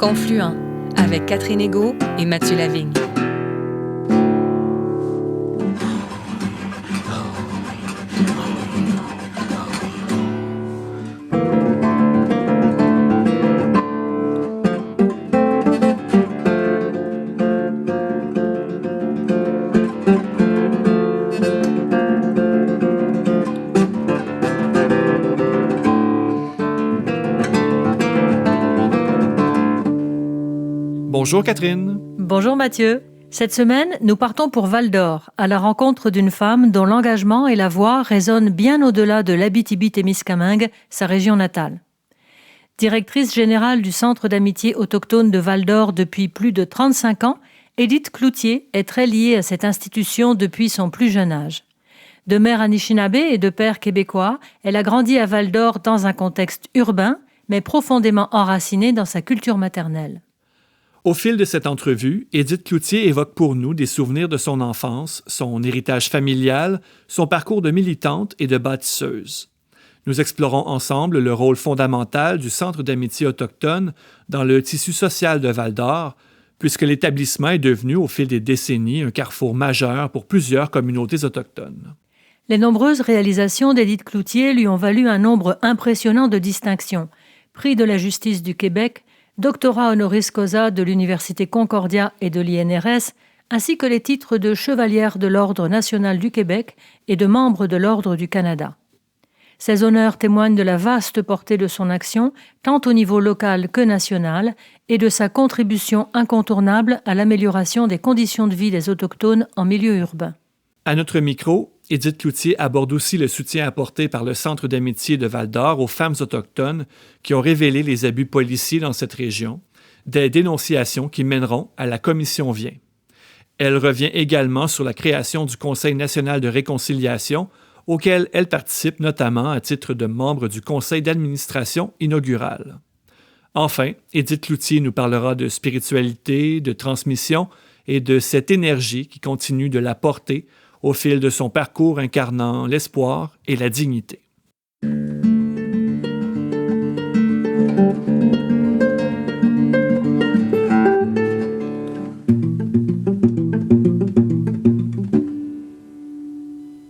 Confluent avec Catherine Égaud et Mathieu Lavigne. Bonjour Catherine. Bonjour Mathieu. Cette semaine, nous partons pour Val-d'Or, à la rencontre d'une femme dont l'engagement et la voix résonnent bien au-delà de l'Abitibi-Témiscamingue, sa région natale. Directrice générale du Centre d'amitié autochtone de Val-d'Or depuis plus de 35 ans, Édith Cloutier est très liée à cette institution depuis son plus jeune âge. De mère anishinaabe et de père québécois, elle a grandi à Val-d'Or dans un contexte urbain, mais profondément enracinée dans sa culture maternelle. Au fil de cette entrevue, Édith Cloutier évoque pour nous des souvenirs de son enfance, son héritage familial, son parcours de militante et de bâtisseuse. Nous explorons ensemble le rôle fondamental du Centre d'amitié autochtone dans le tissu social de Val-d'Or, puisque l'établissement est devenu au fil des décennies un carrefour majeur pour plusieurs communautés autochtones. Les nombreuses réalisations d'Édith Cloutier lui ont valu un nombre impressionnant de distinctions. Prix de la justice du Québec, doctorat honoris causa de l'Université Concordia et de l'INRS, ainsi que les titres de chevalière de l'Ordre national du Québec et de membre de l'Ordre du Canada. Ces honneurs témoignent de la vaste portée de son action, tant au niveau local que national, et de sa contribution incontournable à l'amélioration des conditions de vie des Autochtones en milieu urbain. À notre micro, Édith Cloutier aborde aussi le soutien apporté par le Centre d'amitié de Val-d'Or aux femmes autochtones qui ont révélé les abus policiers dans cette région, des dénonciations qui mèneront à la commission Vient. Elle revient également sur la création du Conseil national de réconciliation, auquel elle participe notamment à titre de membre du conseil d'administration inaugural. Enfin, Édith Cloutier nous parlera de spiritualité, de transmission et de cette énergie qui continue de la porter au fil de son parcours incarnant l'espoir et la dignité.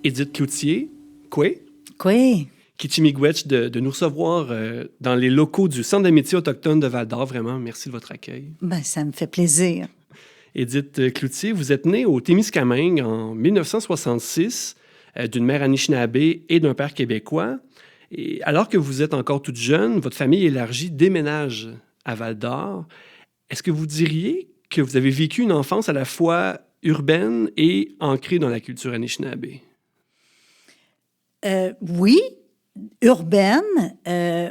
Édith Cloutier, Kwe. Kichimigwech, de nous recevoir dans les locaux du Centre d'amitié autochtone de Val-d'Or. Vraiment, merci de votre accueil. Ça me fait plaisir. Édith Cloutier, vous êtes née au Témiscamingue en 1966 d'une mère anishinaabe et d'un père québécois. Et alors que vous êtes encore toute jeune, votre famille élargie déménage à Val-d'Or. Est-ce que vous diriez que vous avez vécu une enfance à la fois urbaine et ancrée dans la culture anishinaabe? Oui, urbaine,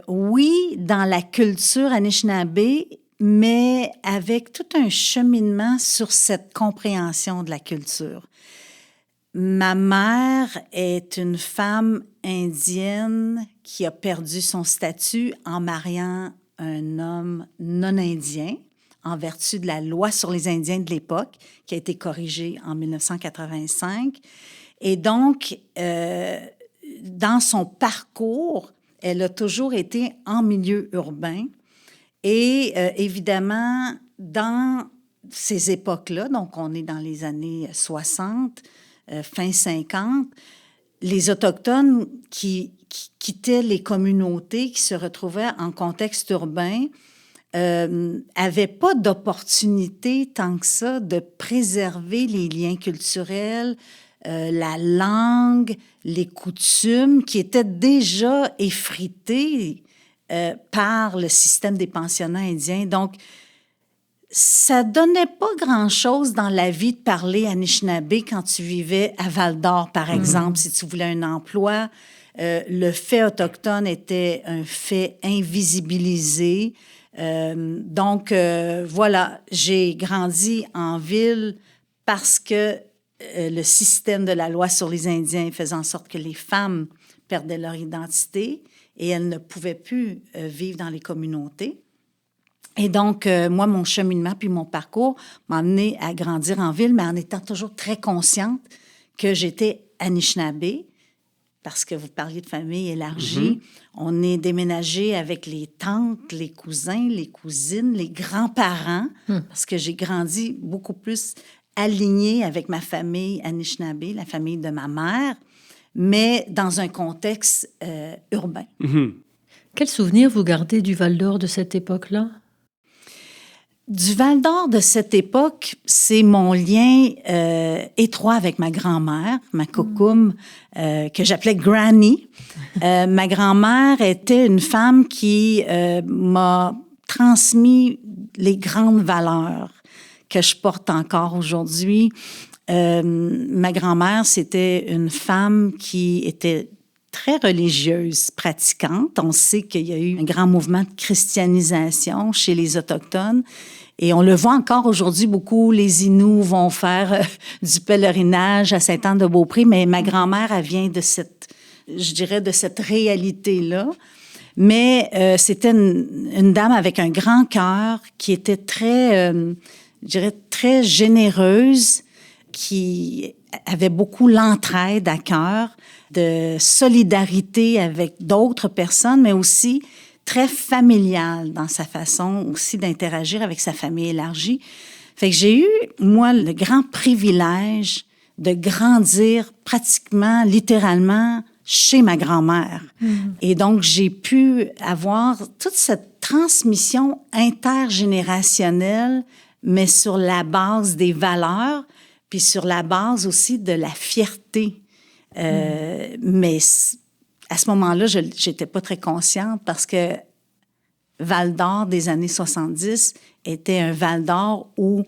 oui, dans la culture anishinaabe, mais avec tout un cheminement sur cette compréhension de la culture. Ma mère est une femme indienne qui a perdu son statut en mariant un homme non-indien en vertu de la loi sur les Indiens de l'époque, qui a été corrigée en 1985. Et donc, dans son parcours, elle a toujours été en milieu urbain. Et évidemment, dans ces époques-là, donc on est dans les années 60, fin 50, les Autochtones qui quittaient les communautés, qui se retrouvaient en contexte urbain, n'avaient pas d'opportunité tant que ça de préserver les liens culturels, la langue, les coutumes qui étaient déjà effrités par le système des pensionnats indiens. Donc, ça donnait pas grand-chose dans la vie de parler anishinaabe quand tu vivais à Val-d'Or, par exemple, si tu voulais un emploi. Le fait autochtone était un fait invisibilisé. Donc, voilà, j'ai grandi en ville parce que le système de la loi sur les Indiens faisait en sorte que les femmes perdaient leur identité et elles ne pouvaient plus vivre dans les communautés. Et donc, moi, mon cheminement puis mon parcours m'a amené à grandir en ville, mais en étant toujours très consciente que j'étais anishinaabe parce que vous parliez de famille élargie. On est déménagé avec les tantes, les cousins, les cousines, les grands-parents, parce que j'ai grandi beaucoup plus alignée avec ma famille Anishinaabe, la famille de ma mère, mais dans un contexte urbain. Quel souvenir vous gardez du Val-d'Or de cette époque-là? Du Val-d'Or de cette époque, c'est mon lien étroit avec ma grand-mère, ma coucoum, que j'appelais Granny. Ma grand-mère était une femme qui m'a transmis les grandes valeurs que je porte encore aujourd'hui. Ma grand-mère, c'était une femme qui était très religieuse, pratiquante. On sait qu'il y a eu un grand mouvement de christianisation chez les Autochtones. Et on le voit encore aujourd'hui beaucoup. Les Inuits vont faire du pèlerinage à Sainte-Anne-de-Beaupré. Mais ma grand-mère, elle vient de cette réalité-là. Mais c'était une dame avec un grand cœur qui était très, très généreuse, qui avait beaucoup l'entraide à cœur, de solidarité avec d'autres personnes, mais aussi très familiale dans sa façon aussi d'interagir avec sa famille élargie. Fait que j'ai eu, moi, le grand privilège de grandir pratiquement, littéralement, chez ma grand-mère. Et donc, j'ai pu avoir toute cette transmission intergénérationnelle, mais sur la base des valeurs, puis sur la base aussi de la fierté. Mais à ce moment-là, je n'étais pas très consciente parce que Val-d'Or des années 70 était un Val-d'Or où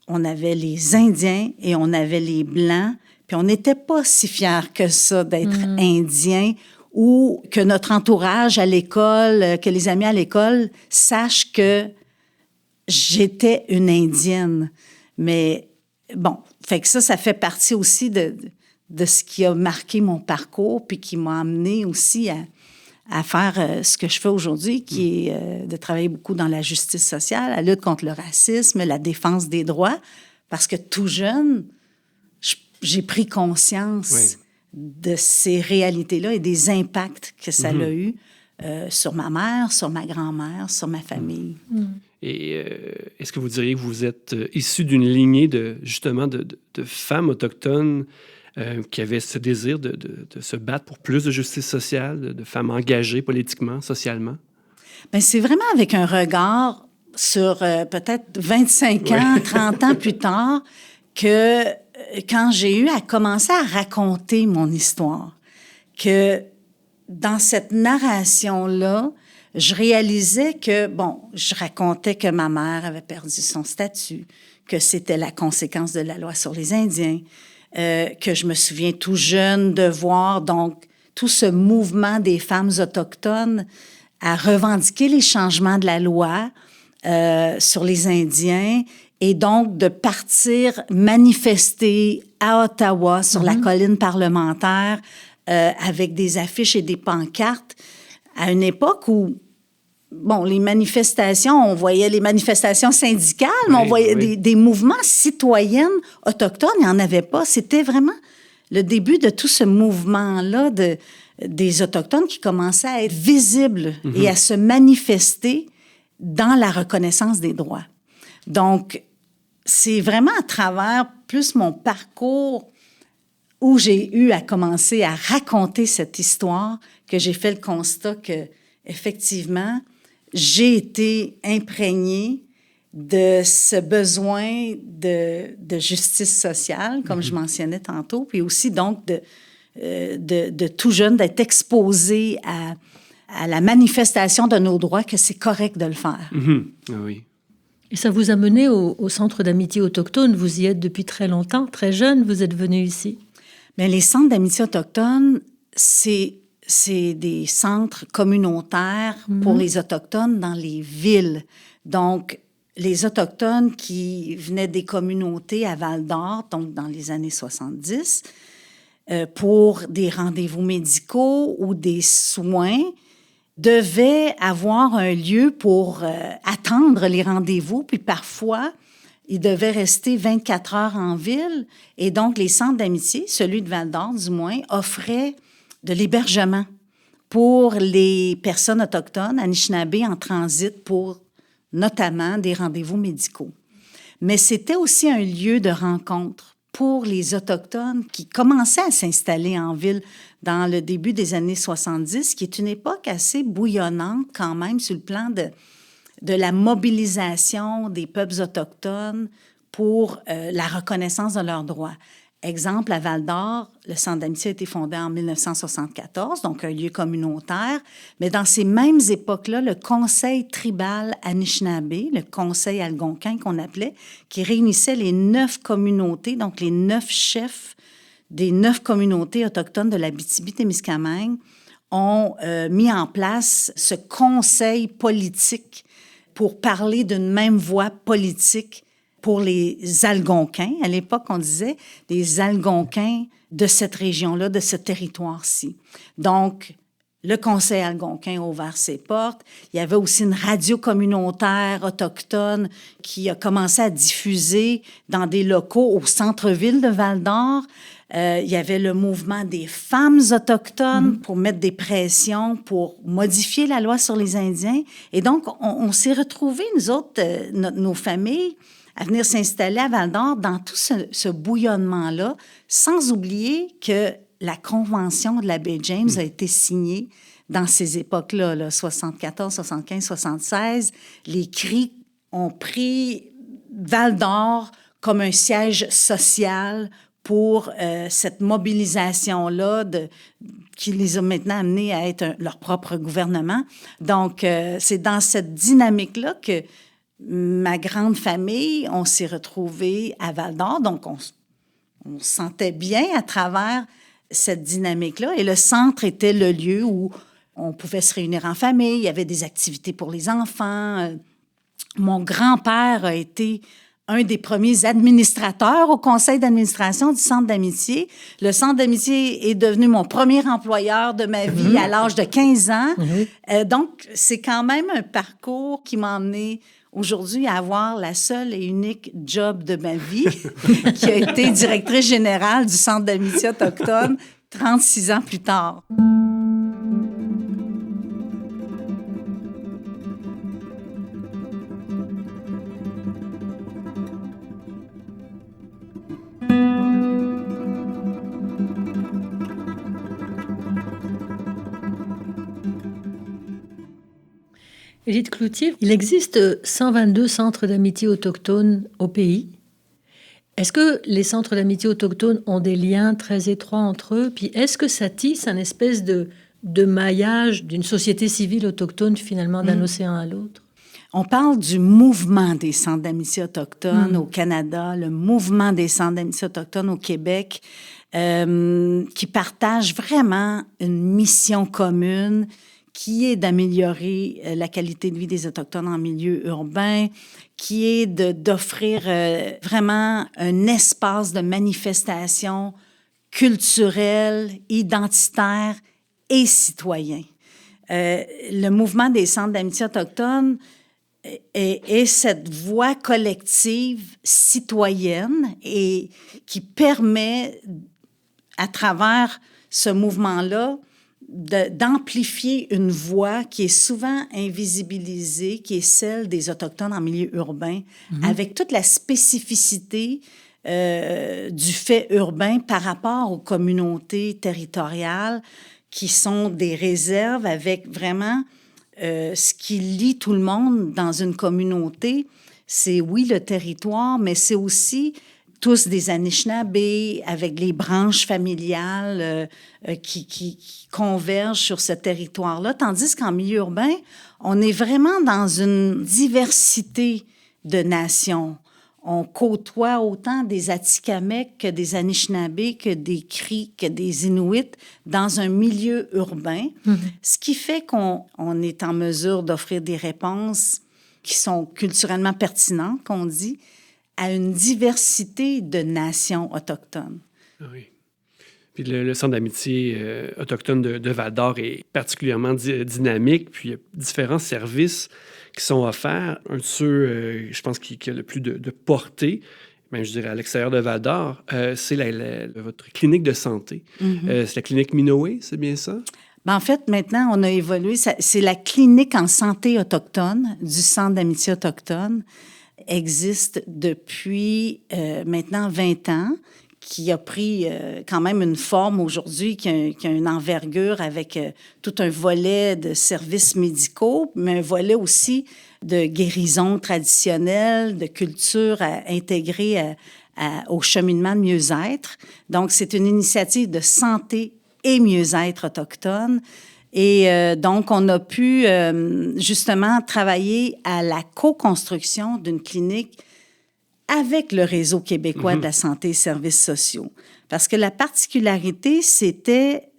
on avait les Indiens et on avait les Blancs, puis on n'était pas si fiers que ça d'être Indiens ou que notre entourage à l'école, que les amis à l'école sachent que j'étais une Indienne. Mais bon, fait que ça fait partie aussi de ce qui a marqué mon parcours, puis qui m'a amené aussi à faire ce que je fais aujourd'hui, qui est de travailler beaucoup dans la justice sociale, la lutte contre le racisme, la défense des droits, parce que tout jeune, j'ai pris conscience de ces réalités-là et des impacts que ça a eu sur ma mère, sur ma grand-mère, sur ma famille. Et est-ce que vous diriez que vous êtes issu d'une lignée de femmes autochtones qui avaient ce désir de se battre pour plus de justice sociale, de femmes engagées politiquement, socialement? Bien, c'est vraiment avec un regard sur peut-être 25 ans, 30 ans plus tard, que quand j'ai eu à commencer à raconter mon histoire, que dans cette narration-là, je réalisais que, bon, je racontais que ma mère avait perdu son statut, que c'était la conséquence de la loi sur les Indiens, que je me souviens tout jeune de voir donc tout ce mouvement des femmes autochtones à revendiquer les changements de la loi sur les Indiens et donc de partir manifester à Ottawa sur la colline parlementaire avec des affiches et des pancartes à une époque où, bon, les manifestations, on voyait les manifestations syndicales, mais on voyait des mouvements citoyennes autochtones, il n'y en avait pas. C'était vraiment le début de tout ce mouvement-là des Autochtones qui commençaient à être visibles et à se manifester dans la reconnaissance des droits. Donc, c'est vraiment à travers plus mon parcours où j'ai eu à commencer à raconter cette histoire que j'ai fait le constat que, effectivement, j'ai été imprégnée de ce besoin de justice sociale, comme je mentionnais tantôt, puis aussi donc de tout jeune d'être exposé à la manifestation de nos droits, que c'est correct de le faire. Ah oui. Et ça vous a mené au Centre d'amitié autochtone. Vous y êtes depuis très longtemps, très jeune, vous êtes venu ici. Mais les centres d'amitié autochtone, c'est des centres communautaires pour les Autochtones dans les villes. Donc, les Autochtones qui venaient des communautés à Val-d'Or, donc dans les années 70, pour des rendez-vous médicaux ou des soins, devaient avoir un lieu pour attendre les rendez-vous, puis parfois, ils devaient rester 24 heures en ville. Et donc, les centres d'amitié, celui de Val-d'Or du moins, offraient de l'hébergement pour les personnes autochtones Anishinaabe en transit pour notamment des rendez-vous médicaux. Mais c'était aussi un lieu de rencontre pour les Autochtones qui commençaient à s'installer en ville dans le début des années 70, qui est une époque assez bouillonnante quand même sur le plan de la mobilisation des peuples autochtones pour la reconnaissance de leurs droits. Exemple, à Val-d'Or, le Centre d'amitié a été fondé en 1974, donc un lieu communautaire. Mais dans ces mêmes époques-là, le Conseil tribal Anishinaabe, le Conseil algonquin qu'on appelait, qui réunissait les 9 communautés, donc les 9 chefs des 9 communautés autochtones de l'Abitibi-Témiscamingue, ont mis en place ce conseil politique pour parler d'une même voix politique pour les Algonquins. À l'époque, on disait les Algonquins de cette région-là, de ce territoire-ci. Donc, le Conseil algonquin a ouvert ses portes. Il y avait aussi une radio communautaire autochtone qui a commencé à diffuser dans des locaux au centre-ville de Val-d'Or. Il y avait le mouvement des femmes autochtones pour mettre des pressions, pour modifier la loi sur les Indiens. Et donc, on s'est retrouvés, nous autres, nos familles, à venir s'installer à Val-d'Or dans tout ce bouillonnement-là, sans oublier que la Convention de la baie James a été signée dans ces époques-là, là, 74, 75, 76. Les Cris ont pris Val-d'Or comme un siège social pour cette mobilisation-là qui les a maintenant amenés à être leur propre gouvernement. Donc, c'est dans cette dynamique-là que ma grande famille, on s'est retrouvés à Val-d'Or. Donc, on se sentait bien à travers cette dynamique-là. Et le centre était le lieu où on pouvait se réunir en famille. Il y avait des activités pour les enfants. Mon grand-père a été un des premiers administrateurs au conseil d'administration du Centre d'amitié. Le Centre d'amitié est devenu mon premier employeur de ma vie à l'âge de 15 ans. Donc, c'est quand même un parcours qui m'a emmené aujourd'hui à avoir la seule et unique job de ma vie, qui a été directrice générale du Centre d'amitié autochtone 36 ans plus tard. Édith Cloutier, il existe 122 centres d'amitié autochtones au pays. Est-ce que les centres d'amitié autochtones ont des liens très étroits entre eux? Puis est-ce que ça tisse un espèce de maillage d'une société civile autochtone, finalement, d'un océan à l'autre? On parle du mouvement des centres d'amitié autochtones au Canada, le mouvement des centres d'amitié autochtones au Québec, qui partagent vraiment une mission commune qui est d'améliorer la qualité de vie des Autochtones en milieu urbain, qui est d'offrir vraiment un espace de manifestation culturelle, identitaire et citoyen. Le mouvement des centres d'amitié autochtones est cette voix collective citoyenne et qui permet, à travers ce mouvement-là, d'amplifier une voix qui est souvent invisibilisée, qui est celle des Autochtones en milieu urbain, avec toute la spécificité du fait urbain par rapport aux communautés territoriales qui sont des réserves avec vraiment ce qui lie tout le monde dans une communauté. C'est, oui, le territoire, mais c'est aussi tous des Anishinaabe avec les branches familiales qui convergent sur ce territoire-là. Tandis qu'en milieu urbain, on est vraiment dans une diversité de nations. On côtoie autant des Atikamekw que des Anishinaabe, que des Cris, que des Inuits dans un milieu urbain, ce qui fait qu'on est en mesure d'offrir des réponses qui sont culturellement pertinentes, qu'on dit, à une diversité de nations autochtones. Oui. Puis le Centre d'amitié autochtone de Val-d'Or est particulièrement dynamique, puis il y a différents services qui sont offerts. Un de ceux, je pense, qui a le plus de portée, même je dirais à l'extérieur de Val-d'Or, c'est votre clinique de santé. C'est la clinique Minoé, c'est bien ça? Ben, en fait, maintenant, on a évolué. C'est la clinique en santé autochtone du Centre d'amitié autochtone. Existe depuis maintenant 20 ans, qui a pris quand même une forme aujourd'hui, qui a une envergure avec tout un volet de services médicaux, mais un volet aussi de guérison traditionnelle, de culture intégrée au cheminement de mieux-être. Donc, c'est une initiative de santé et mieux-être autochtone. Et donc, on a pu justement travailler à la co-construction d'une clinique avec le Réseau québécois de la santé et services sociaux. Parce que la particularité, c'était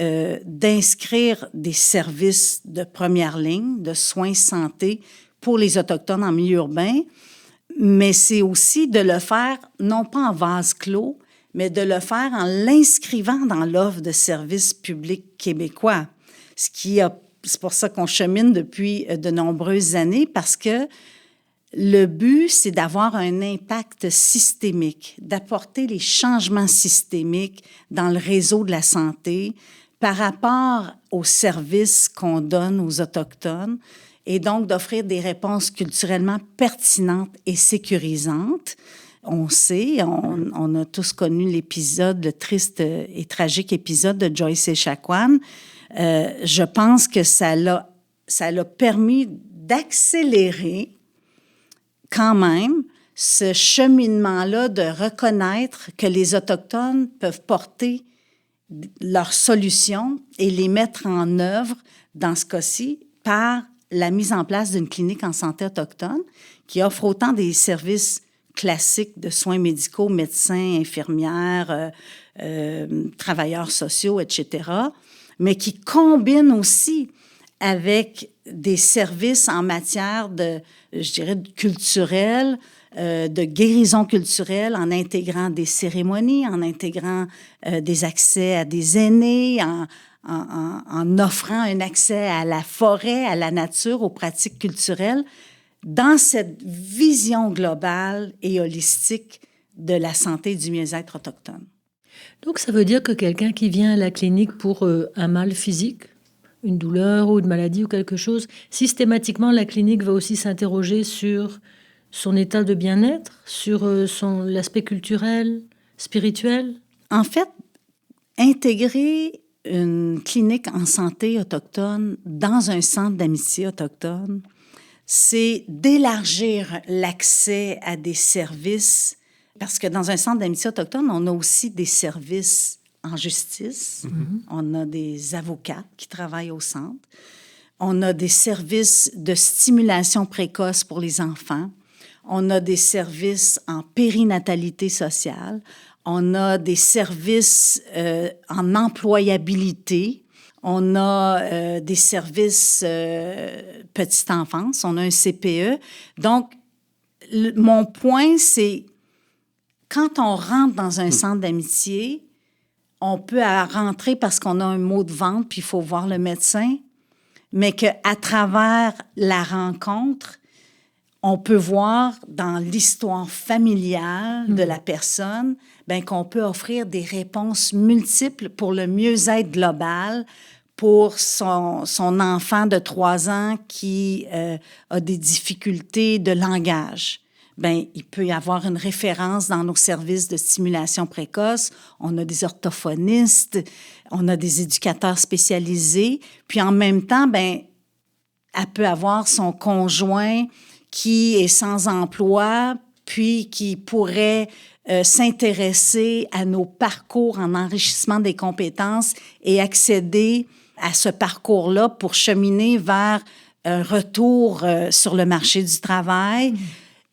d'inscrire des services de première ligne, de soins santé pour les Autochtones en milieu urbain, mais c'est aussi de le faire, non pas en vase clos, mais de le faire en l'inscrivant dans l'offre de services publics québécois. C'est pour ça qu'on chemine depuis de nombreuses années, parce que le but, c'est d'avoir un impact systémique, d'apporter les changements systémiques dans le réseau de la santé par rapport aux services qu'on donne aux Autochtones et donc d'offrir des réponses culturellement pertinentes et sécurisantes. On sait, on a tous connu le triste et tragique épisode de Joyce Echaquan. Je pense que ça l'a permis d'accélérer quand même ce cheminement-là de reconnaître que les Autochtones peuvent porter leurs solutions et les mettre en œuvre, dans ce cas-ci, par la mise en place d'une clinique en santé autochtone qui offre autant des services classiques de soins médicaux, médecins, infirmières, travailleurs sociaux, etc., mais qui combine aussi avec des services en matière culturelle, de guérison culturelle, en intégrant des cérémonies, en intégrant des accès à des aînés, en offrant un accès à la forêt, à la nature, aux pratiques culturelles, dans cette vision globale et holistique de la santé et du mieux-être autochtone. Donc, ça veut dire que quelqu'un qui vient à la clinique pour un mal physique, une douleur ou une maladie ou quelque chose, systématiquement, la clinique va aussi s'interroger sur son état de bien-être, sur l'aspect culturel, spirituel? En fait, intégrer une clinique en santé autochtone dans un centre d'amitié autochtone, c'est d'élargir l'accès à des services, parce que dans un centre d'amitié autochtone, on a aussi des services en justice. On a des avocats qui travaillent au centre. On a des services de stimulation précoce pour les enfants. On a des services en périnatalité sociale. On a des services en employabilité. On a des services petite enfance. On a un CPE. Donc, mon point, c'est quand on rentre dans un centre d'amitié, on peut rentrer parce qu'on a un mot de ventre puis il faut voir le médecin, mais qu'à travers la rencontre, on peut voir dans l'histoire familiale de la personne qu'on peut offrir des réponses multiples pour le mieux-être global pour son enfant de 3 ans qui a des difficultés de langage. Il peut y avoir une référence dans nos services de stimulation précoce. On a des orthophonistes, on a des éducateurs spécialisés. Puis en même temps, elle peut avoir son conjoint qui est sans emploi, puis qui pourrait s'intéresser à nos parcours en enrichissement des compétences et accéder à ce parcours-là pour cheminer vers un retour sur le marché du travail.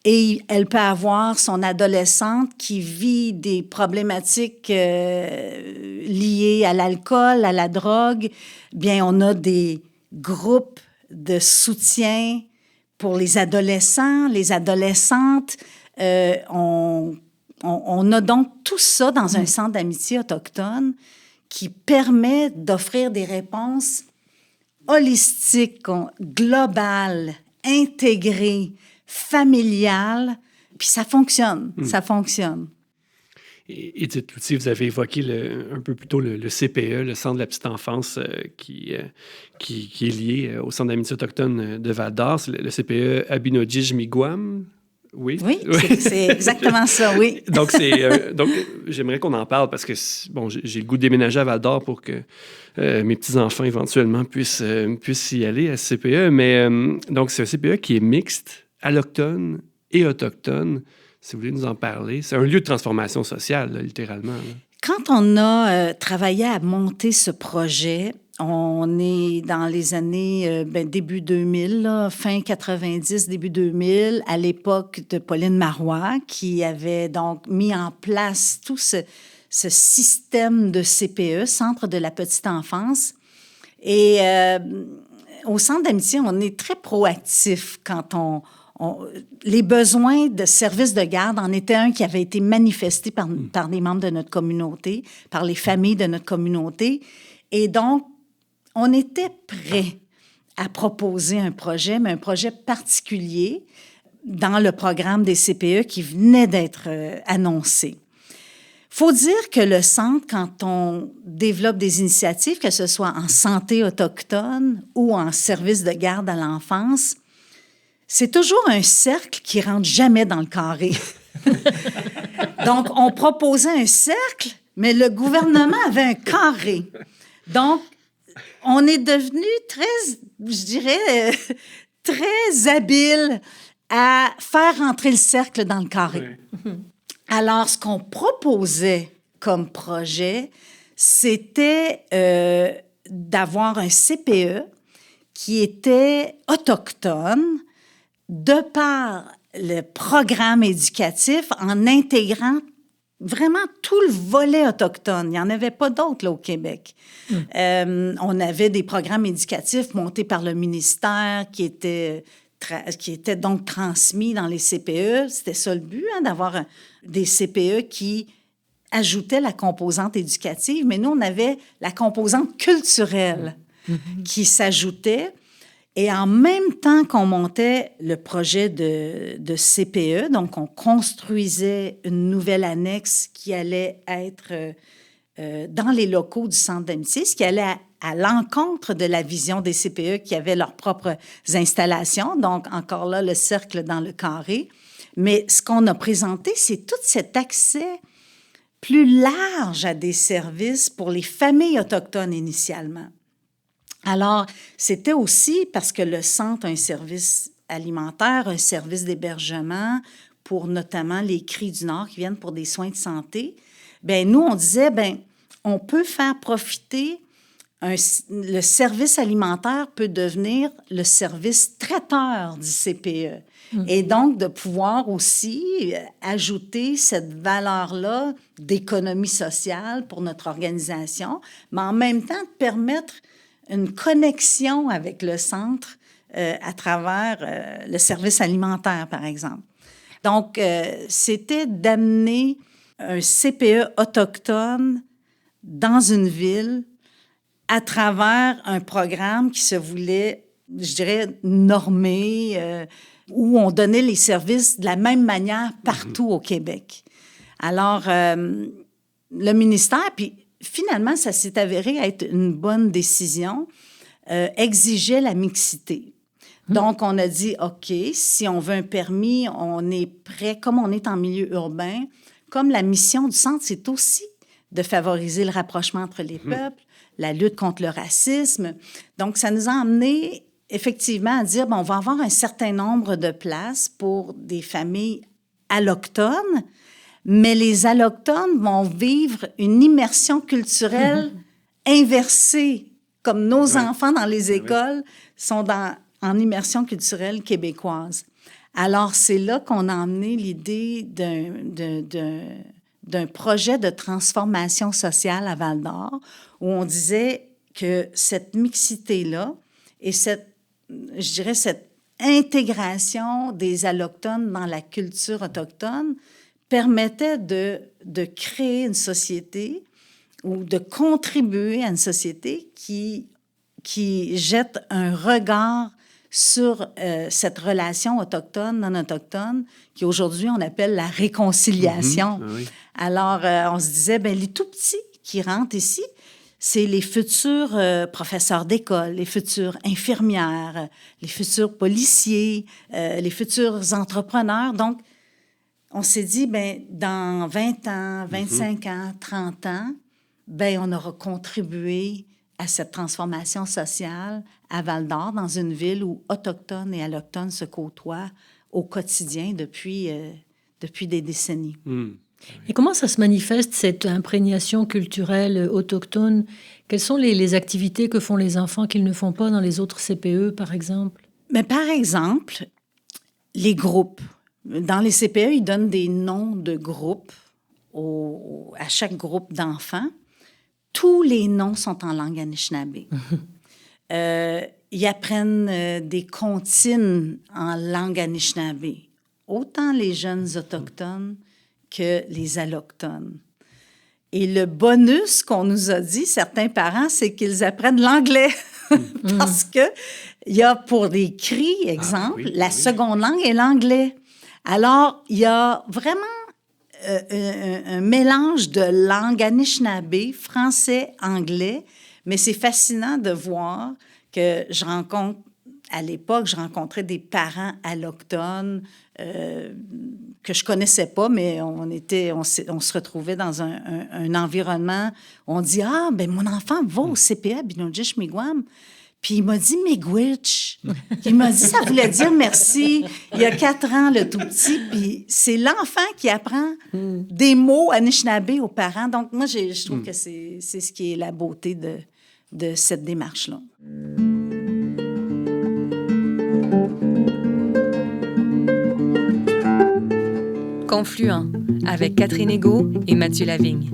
Et elle peut avoir son adolescente qui vit des problématiques liées à l'alcool, à la drogue. On a des groupes de soutien pour les adolescents, les adolescentes. On a donc tout ça dans un centre d'amitié autochtone qui permet d'offrir des réponses holistiques, globales, intégrées, familiale, Puis ça fonctionne, ça fonctionne. Et Édith Cloutier, vous avez évoqué un peu plus tôt le CPE, le Centre de la petite enfance, qui est lié au Centre d'amitié autochtone de Val-d'Or. C'est le CPE Abinojij-Miigwech. Oui, c'est exactement ça, oui. Donc, j'aimerais qu'on en parle parce que, bon, j'ai le goût de déménager à Val-d'Or pour que mes petits-enfants, éventuellement, puissent y aller à ce CPE. Mais, donc, c'est un CPE qui est mixte, allochtone et autochtone. Si vous voulez nous en parler, c'est un lieu de transformation sociale, là, littéralement. Là. Quand on a travaillé à monter ce projet, on est dans les années début 2000, là, fin 90, début 2000, à l'époque de Pauline Marois, qui avait donc mis en place tout ce système de CPE, Centre de la petite enfance. Et au Centre d'amitié, on est très proactif quand les besoins de services de garde en étaient un qui avait été manifesté par des membres de notre communauté, par les familles de notre communauté. Et donc, on était prêt à proposer un projet, mais un projet particulier dans le programme des CPE qui venait d'être annoncé. Il faut dire que le centre, quand on développe des initiatives, que ce soit en santé autochtone ou en service de garde à l'enfance, c'est toujours un cercle qui ne rentre jamais dans le carré. Donc, on proposait un cercle, mais le gouvernement avait un carré. Donc, on est devenu très habile à faire rentrer le cercle dans le carré. Oui. Alors, ce qu'on proposait comme projet, c'était d'avoir un CPE qui était autochtone de par le programme éducatif en intégrant vraiment tout le volet autochtone. Il n'y en avait pas d'autres là, au Québec. On avait des programmes éducatifs montés par le ministère qui étaient donc transmis dans les CPE. C'était ça le but, d'avoir des CPE qui ajoutaient la composante éducative, mais nous, on avait la composante culturelle qui s'ajoutait. Et en même temps qu'on montait le projet de CPE, donc on construisait une nouvelle annexe qui allait être dans les locaux du Centre d'amitié, ce qui allait à l'encontre de la vision des CPE qui avaient leurs propres installations. Donc, encore là, le cercle dans le carré. Mais ce qu'on a présenté, c'est tout cet accès plus large à des services pour les familles autochtones initialement. Alors, c'était aussi parce que le centre a un service alimentaire, un service d'hébergement pour notamment les Cris du Nord qui viennent pour des soins de santé. Bien, nous, on disait, on peut faire profiter le service alimentaire peut devenir le service traiteur du CPE. Et donc, de pouvoir aussi ajouter cette valeur-là d'économie sociale pour notre organisation, mais en même temps de permettre une connexion avec le centre à travers le service alimentaire, par exemple. Donc, c'était d'amener un CPE autochtone dans une ville à travers un programme qui se voulait, je dirais, normé, où on donnait les services de la même manière partout au Québec. Alors, le ministère, puis finalement, ça s'est avéré être une bonne décision, exigeait la mixité. Donc, on a dit, OK, si on veut un permis, on est prêt, comme on est en milieu urbain, comme la mission du centre, c'est aussi de favoriser le rapprochement entre les peuples, la lutte contre le racisme. Donc, ça nous a amené effectivement à dire, on va avoir un certain nombre de places pour des familles allochtones, mais les allochtones vont vivre une immersion culturelle inversée, comme nos enfants dans les écoles sont en immersion culturelle québécoise. Alors, c'est là qu'on a emmené l'idée d'un projet de transformation sociale à Val-d'Or, où on disait que cette mixité-là et cette intégration des allochtones dans la culture autochtone permettait de créer une société ou de contribuer à une société qui jette un regard sur cette relation autochtone-non autochtone qu'aujourd'hui on appelle la réconciliation. Oui. Alors, on se disait, ben les tout-petits qui rentrent ici, c'est les futurs professeurs d'école, les futures infirmières, les futurs policiers, les futurs entrepreneurs. Donc, on s'est dit, ben dans 20 ans, 25 ans, 30 ans, ben on aura contribué à cette transformation sociale à Val-d'Or, dans une ville où autochtones et allochtones se côtoient au quotidien depuis des décennies. Et comment ça se manifeste, cette imprégnation culturelle autochtone? Quelles sont les activités que font les enfants qu'ils ne font pas dans les autres CPE, par exemple? Mais par exemple, les groupes. Dans les CPE, ils donnent des noms de groupes à chaque groupe d'enfants. Tous les noms sont en langue anishinaabe. Ils apprennent des comptines en langue anishinaabe. Autant les jeunes autochtones que les allochtones. Et le bonus qu'on nous a dit, certains parents, c'est qu'ils apprennent l'anglais. Parce que il y a pour les cris, exemple, la seconde langue est l'anglais. Alors, il y a vraiment un mélange de langue anishinaabe, français, anglais, mais c'est fascinant de voir que à l'époque, je rencontrais des parents allochtones que je connaissais pas, mais on se retrouvait dans un environnement où on dit « Ah, ben mon enfant va au CPA Binojishmiwam ». Puis il m'a dit « Miigwech ». Il m'a dit « Ça voulait dire merci ». Il y a 4 ans, le tout petit. Puis c'est l'enfant qui apprend des mots anishinaabe aux parents. Donc moi, je trouve que c'est ce qui est la beauté de cette démarche-là. Confluent, avec Catherine Egault et Mathieu Lavigne.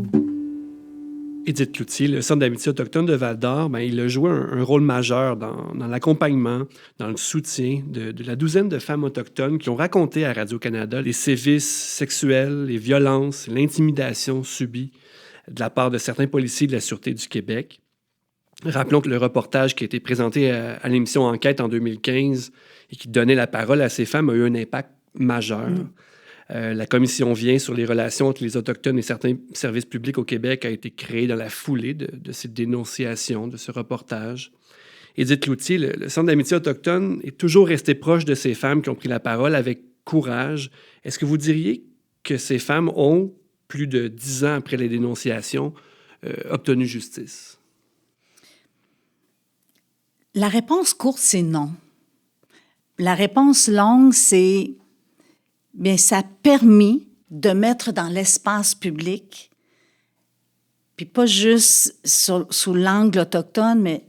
Édith Cloutier, le Centre d'amitié autochtone de Val-d'Or, ben, il a joué un rôle majeur dans l'accompagnement, dans le soutien de la douzaine de femmes autochtones qui ont raconté à Radio-Canada les sévices sexuels, les violences, l'intimidation subie de la part de certains policiers de la Sûreté du Québec. Rappelons que le reportage qui a été présenté à l'émission Enquête en 2015 et qui donnait la parole à ces femmes a eu un impact majeur. La commission Vient sur les relations entre les Autochtones et certains services publics au Québec a été créée dans la foulée de cette dénonciation, de ce reportage. Édith Cloutier, le Centre d'amitié autochtone est toujours resté proche de ces femmes qui ont pris la parole avec courage. Est-ce que vous diriez que ces femmes ont, plus de 10 ans après les dénonciations, obtenu justice? La réponse courte, c'est non. La réponse longue, c'est bien, ça a permis de mettre dans l'espace public, puis pas juste sous l'angle autochtone, mais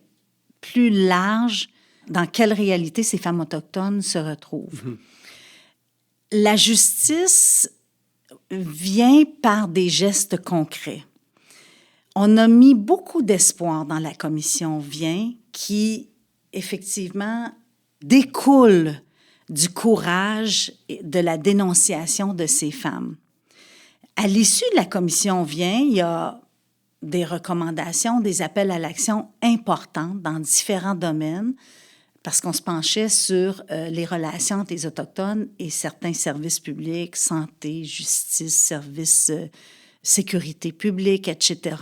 plus large, dans quelle réalité ces femmes autochtones se retrouvent. La justice vient par des gestes concrets. On a mis beaucoup d'espoir dans la commission Vient qui, effectivement, découle du courage et de la dénonciation de ces femmes. À l'issue de la commission Vient, il y a des recommandations, des appels à l'action importants dans différents domaines parce qu'on se penchait sur les relations entre les Autochtones et certains services publics, santé, justice, services, sécurité publique, etc.,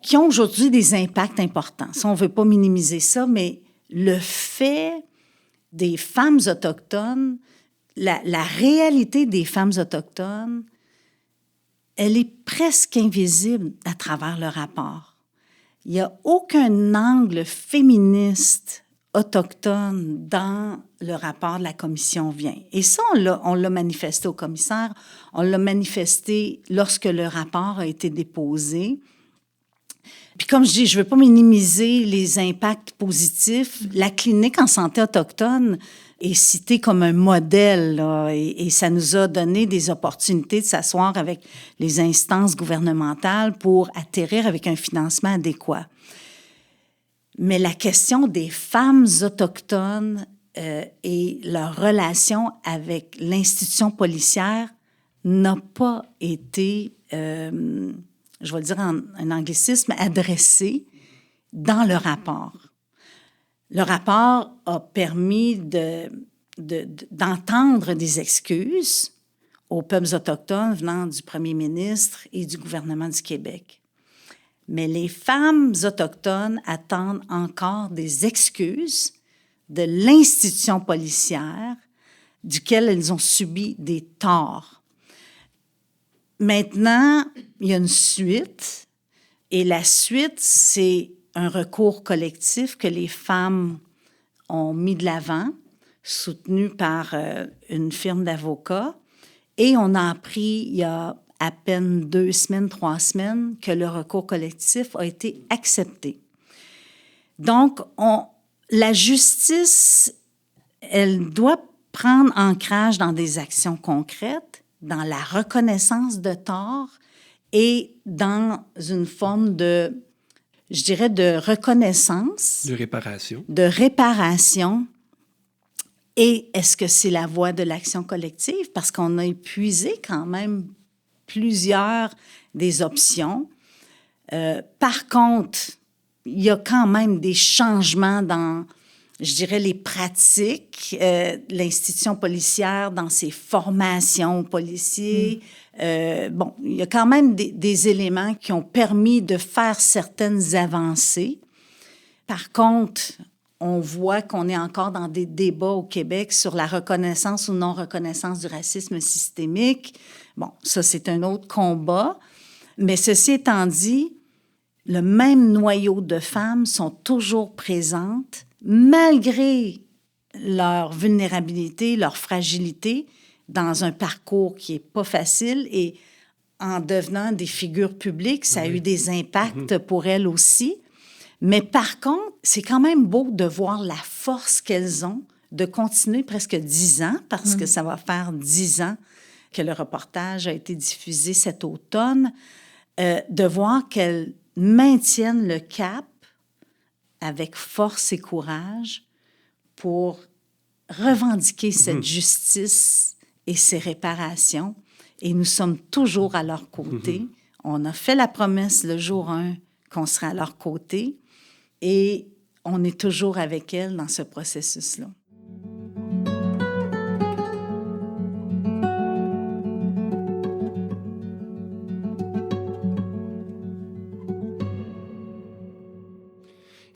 qui ont aujourd'hui des impacts importants. Ça, on ne veut pas minimiser ça, mais le fait des femmes autochtones, la réalité des femmes autochtones, elle est presque invisible à travers le rapport. Il n'y a aucun angle féministe autochtone dans le rapport de la commission Vient. Et ça, on l'a manifesté au commissaire, on l'a manifesté lorsque le rapport a été déposé. Puis comme je dis, je ne veux pas minimiser les impacts positifs. La clinique en santé autochtone est citée comme un modèle, là, et ça nous a donné des opportunités de s'asseoir avec les instances gouvernementales pour atterrir avec un financement adéquat. Mais la question des femmes autochtones et leur relation avec l'institution policière n'a pas été... je vais le dire en anglicisme, adressé dans le rapport. Le rapport a permis d'entendre des excuses aux peuples autochtones venant du premier ministre et du gouvernement du Québec. Mais les femmes autochtones attendent encore des excuses de l'institution policière duquel elles ont subi des torts. Maintenant, il y a une suite, et la suite, c'est un recours collectif que les femmes ont mis de l'avant, soutenu par une firme d'avocats, et on a appris il y a à peine 2 semaines, 3 semaines, que le recours collectif a été accepté. Donc, la justice, elle doit prendre ancrage dans des actions concrètes, dans la reconnaissance de tort et dans une forme de, je dirais, de reconnaissance. De réparation. Et est-ce que c'est la voie de l'action collective? Parce qu'on a épuisé quand même plusieurs des options. Par contre, il y a quand même des changements dans, je dirais, les pratiques, l'institution policière dans ses formations aux policiers. Bon, il y a quand même des éléments qui ont permis de faire certaines avancées. Par contre, on voit qu'on est encore dans des débats au Québec sur la reconnaissance ou non-reconnaissance du racisme systémique. Bon, ça, c'est un autre combat. Mais ceci étant dit, le même noyau de femmes sont toujours présentes, malgré leur vulnérabilité, leur fragilité, dans un parcours qui n'est pas facile. Et en devenant des figures publiques, ça a eu des impacts pour elles aussi. Mais par contre, c'est quand même beau de voir la force qu'elles ont de continuer presque 10 ans, parce que ça va faire 10 ans que le reportage a été diffusé cet automne, de voir qu'elles maintiennent le cap avec force et courage pour revendiquer cette justice et ces réparations. Et nous sommes toujours à leur côté. On a fait la promesse le jour 1 qu'on serait à leur côté. Et on est toujours avec elles dans ce processus-là.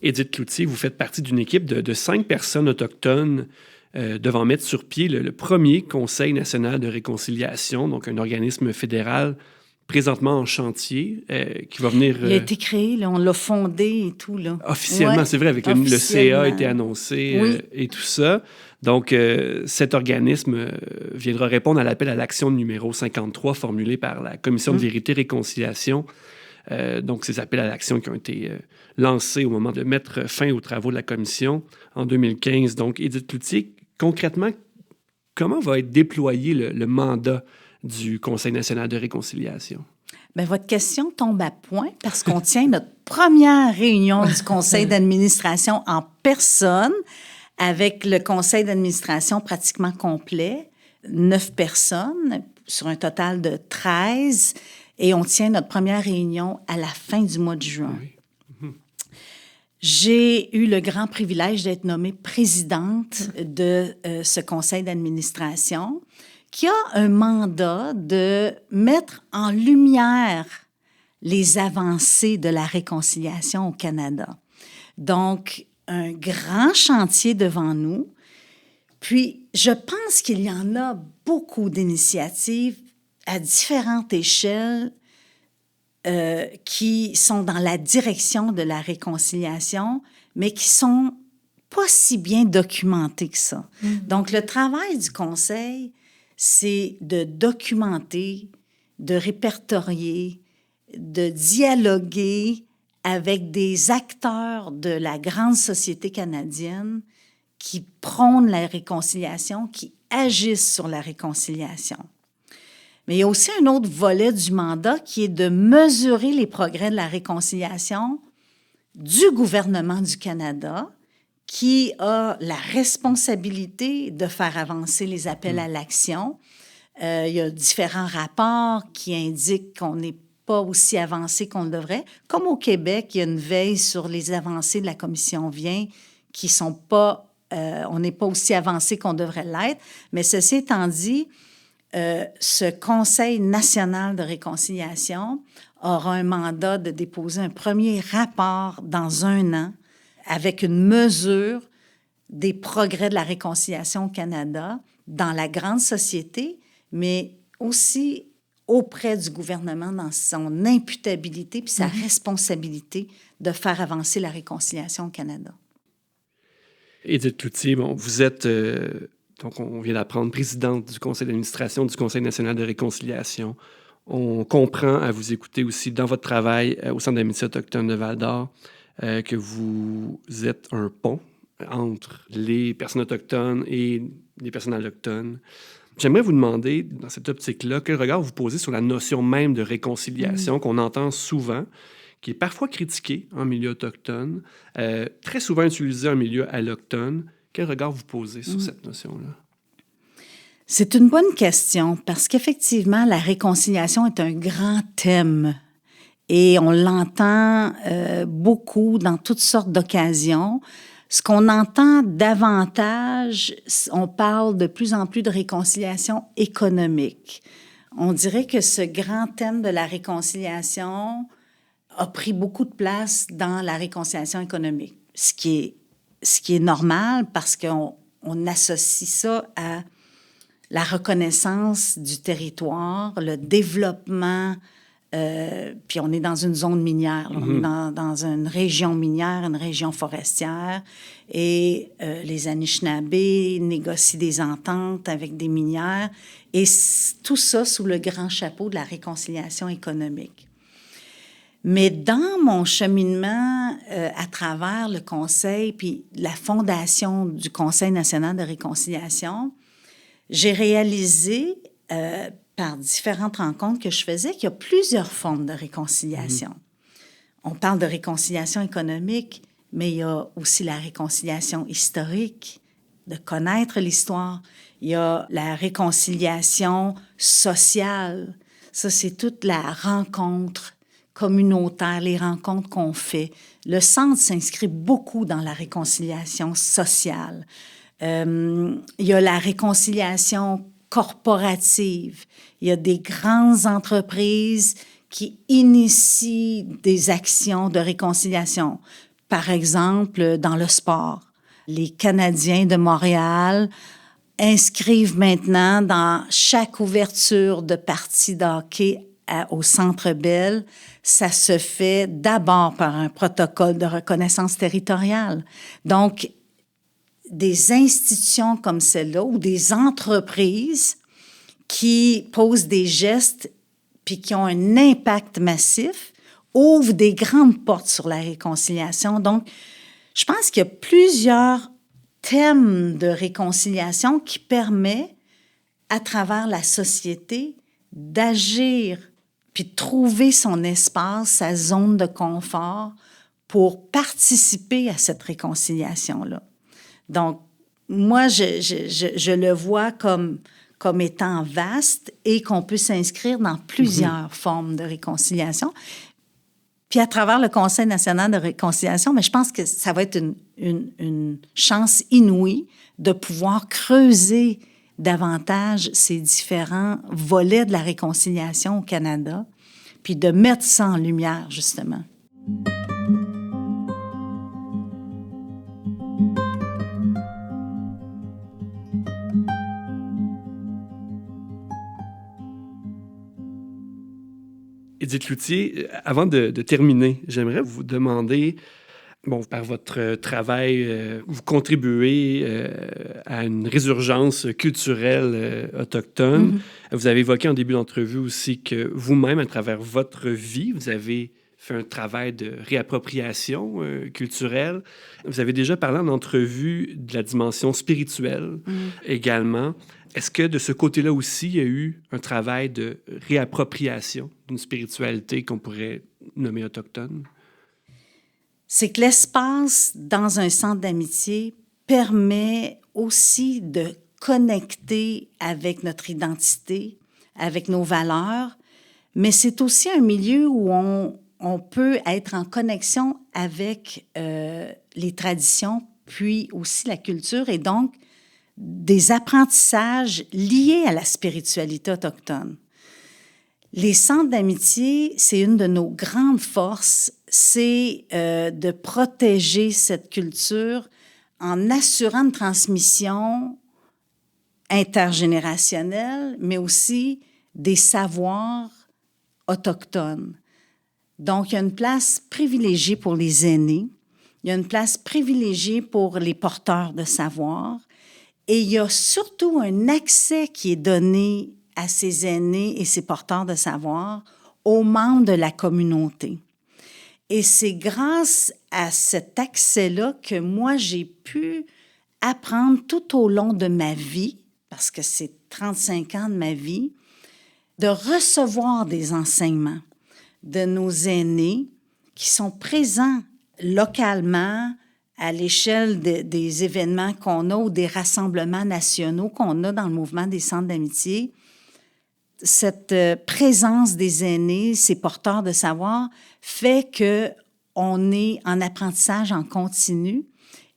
Édith Cloutier, vous faites partie d'une équipe de 5 personnes autochtones devant mettre sur pied le premier Conseil national de réconciliation, donc un organisme fédéral présentement en chantier, qui va venir... Il a été créé, là, on l'a fondé et tout. Là. Officiellement, ouais, c'est vrai, avec le CA a été annoncé et tout ça. Donc, cet organisme viendra répondre à l'appel à l'action numéro 53 formulé par la Commission de vérité et réconciliation. Donc, ces appels à l'action qui ont été lancés au moment de mettre fin aux travaux de la Commission en 2015. Donc, Édith Cloutier, concrètement, comment va être déployé le mandat du Conseil national de réconciliation? Bien, votre question tombe à point parce qu'on tient notre première réunion du conseil d'administration en personne avec le conseil d'administration pratiquement complet, 9 personnes sur un total de 13, et on tient notre première réunion à la fin du mois de juin. Oui. J'ai eu le grand privilège d'être nommée présidente de ce conseil d'administration qui a un mandat de mettre en lumière les avancées de la réconciliation au Canada. Donc, un grand chantier devant nous. Puis, je pense qu'il y en a beaucoup d'initiatives à différentes échelles qui sont dans la direction de la réconciliation, mais qui sont pas si bien documentées que ça. Donc, le travail du Conseil, c'est de documenter, de répertorier, de dialoguer avec des acteurs de la grande société canadienne qui prônent la réconciliation, qui agissent sur la réconciliation. Mais il y a aussi un autre volet du mandat qui est de mesurer les progrès de la réconciliation du gouvernement du Canada, qui a la responsabilité de faire avancer les appels à l'action. Il y a différents rapports qui indiquent qu'on n'est pas aussi avancé qu'on le devrait. Comme au Québec, il y a une veille sur les avancées de la Commission Vien qui sont pas... on n'est pas aussi avancé qu'on devrait l'être. Mais ceci étant dit, ce Conseil national de réconciliation aura un mandat de déposer un premier rapport dans 1 an avec une mesure des progrès de la réconciliation au Canada dans la grande société, mais aussi auprès du gouvernement dans son imputabilité puis sa responsabilité de faire avancer la réconciliation au Canada. Édith Cloutier, bon, vous êtes, donc on vient d'apprendre, présidente du conseil d'administration du Conseil national de réconciliation. On comprend à vous écouter aussi dans votre travail au Centre d'amitié autochtone de Val-d'Or que vous êtes un pont entre les personnes autochtones et les personnes allochtones. J'aimerais vous demander, dans cette optique-là, quel regard vous posez sur la notion même de réconciliation qu'on entend souvent, qui est parfois critiquée en milieu autochtone, très souvent utilisée en milieu allochtone. Quel regard vous posez sur cette notion-là? C'est une bonne question parce qu'effectivement, la réconciliation est un grand thème et on l'entend beaucoup dans toutes sortes d'occasions. Ce qu'on entend davantage, on parle de plus en plus de réconciliation économique. On dirait que ce grand thème de la réconciliation a pris beaucoup de place dans la réconciliation économique, ce qui est normal parce qu'on associe ça à la reconnaissance du territoire, le développement, puis on est dans une zone minière, là, on est dans une région minière, une région forestière, et les Anishinabés négocient des ententes avec des minières, et tout ça sous le grand chapeau de la réconciliation économique. Mais dans mon cheminement à travers le Conseil, puis la fondation du Conseil national de réconciliation, j'ai réalisé par différentes rencontres que je faisais qu'il y a plusieurs formes de réconciliation. On parle de réconciliation économique, mais il y a aussi la réconciliation historique, de connaître l'histoire. Il y a la réconciliation sociale. Ça, c'est toute la rencontre communautaire, les rencontres qu'on fait. Le Centre s'inscrit beaucoup dans la réconciliation sociale. Il y a la réconciliation corporative. Il y a des grandes entreprises qui initient des actions de réconciliation. Par exemple, dans le sport, les Canadiens de Montréal inscrivent maintenant dans chaque ouverture de partie de hockey au Centre Bell, ça se fait d'abord par un protocole de reconnaissance territoriale. Donc, des institutions comme celle-là ou des entreprises qui posent des gestes puis qui ont un impact massif ouvrent des grandes portes sur la réconciliation. Donc, je pense qu'il y a plusieurs thèmes de réconciliation qui permettent, à travers la société, d'agir puis de trouver son espace, sa zone de confort pour participer à cette réconciliation-là. Donc, moi, je le vois comme étant vaste et qu'on peut s'inscrire dans plusieurs formes de réconciliation. Puis à travers le Conseil national de réconciliation, mais je pense que ça va être une chance inouïe de pouvoir creuser davantage ces différents volets de la réconciliation au Canada, puis de mettre ça en lumière, justement. Édith Cloutier, avant de terminer, j'aimerais vous demander, bon, par votre travail, vous contribuez à une résurgence culturelle autochtone. Vous avez évoqué en début d'entrevue aussi que vous-même, à travers votre vie, vous avez fait un travail de réappropriation culturelle. Vous avez déjà parlé en entrevue de la dimension spirituelle également. Est-ce que de ce côté-là aussi, il y a eu un travail de réappropriation d'une spiritualité qu'on pourrait nommer autochtone? C'est que l'espace dans un centre d'amitié permet aussi de connecter avec notre identité, avec nos valeurs, mais c'est aussi un milieu où on peut être en connexion avec les traditions puis aussi la culture et donc des apprentissages liés à la spiritualité autochtone. Les centres d'amitié, c'est une de nos grandes forces, c'est de protéger cette culture en assurant une transmission intergénérationnelle, mais aussi des savoirs autochtones. Donc, il y a une place privilégiée pour les aînés, il y a une place privilégiée pour les porteurs de savoir, et il y a surtout un accès qui est donné à ces aînés et ces porteurs de savoir aux membres de la communauté. Et c'est grâce à cet accès-là que moi, j'ai pu apprendre tout au long de ma vie, parce que c'est 35 ans de ma vie, de recevoir des enseignements de nos aînés qui sont présents localement à l'échelle des événements qu'on a ou des rassemblements nationaux qu'on a dans le mouvement des centres d'amitié. Cette présence des aînés, ces porteurs de savoir, fait qu'on est en apprentissage en continu.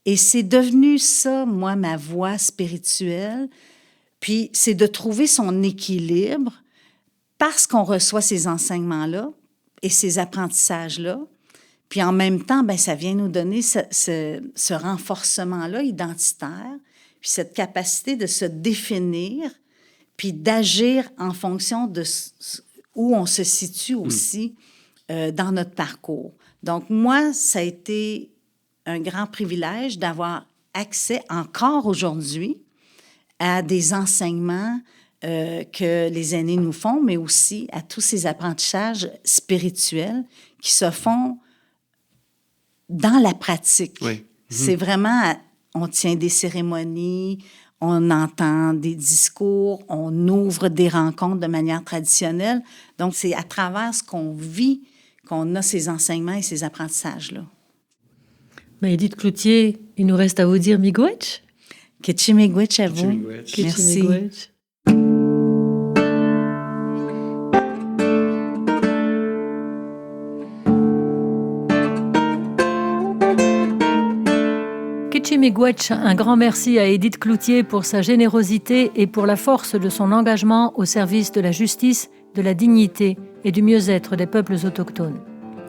Et c'est devenu ça, moi, ma voie spirituelle. Puis c'est de trouver son équilibre parce qu'on reçoit ces enseignements-là et ces apprentissages-là. Puis en même temps, bien, ça vient nous donner ce renforcement-là identitaire, puis cette capacité de se définir, puis d'agir en fonction de où on se situe aussi dans notre parcours. Donc moi, ça a été un grand privilège d'avoir accès encore aujourd'hui à des enseignements que les aînés nous font, mais aussi à tous ces apprentissages spirituels qui se font dans la pratique. Oui. C'est vraiment, on tient des cérémonies, on entend des discours, on ouvre des rencontres de manière traditionnelle. Donc, c'est à travers ce qu'on vit qu'on a ces enseignements et ces apprentissages-là. Mais Édith Cloutier, il nous reste à vous dire miigwech. Ketchi-miigwech à vous. Ketchi-miigwech. Merci. Ketchi-miigwech. Ketchi-miigwech, un grand merci à Édith Cloutier pour sa générosité et pour la force de son engagement au service de la justice, de la dignité et du mieux-être des peuples autochtones.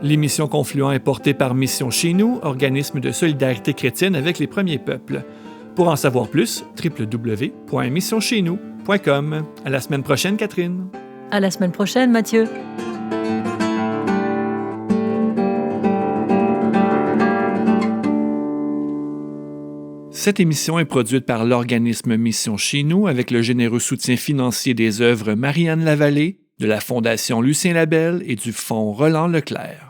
L'émission Confluent est portée par Mission Chez Nous, organisme de solidarité chrétienne avec les premiers peuples. Pour en savoir plus, www.missioncheznous.com. À la semaine prochaine, Catherine. À la semaine prochaine, Mathieu. Cette émission est produite par l'organisme Mission Chez Nous avec le généreux soutien financier des œuvres Marianne Lavallée, de la Fondation Lucien Labelle et du Fonds Roland Leclerc.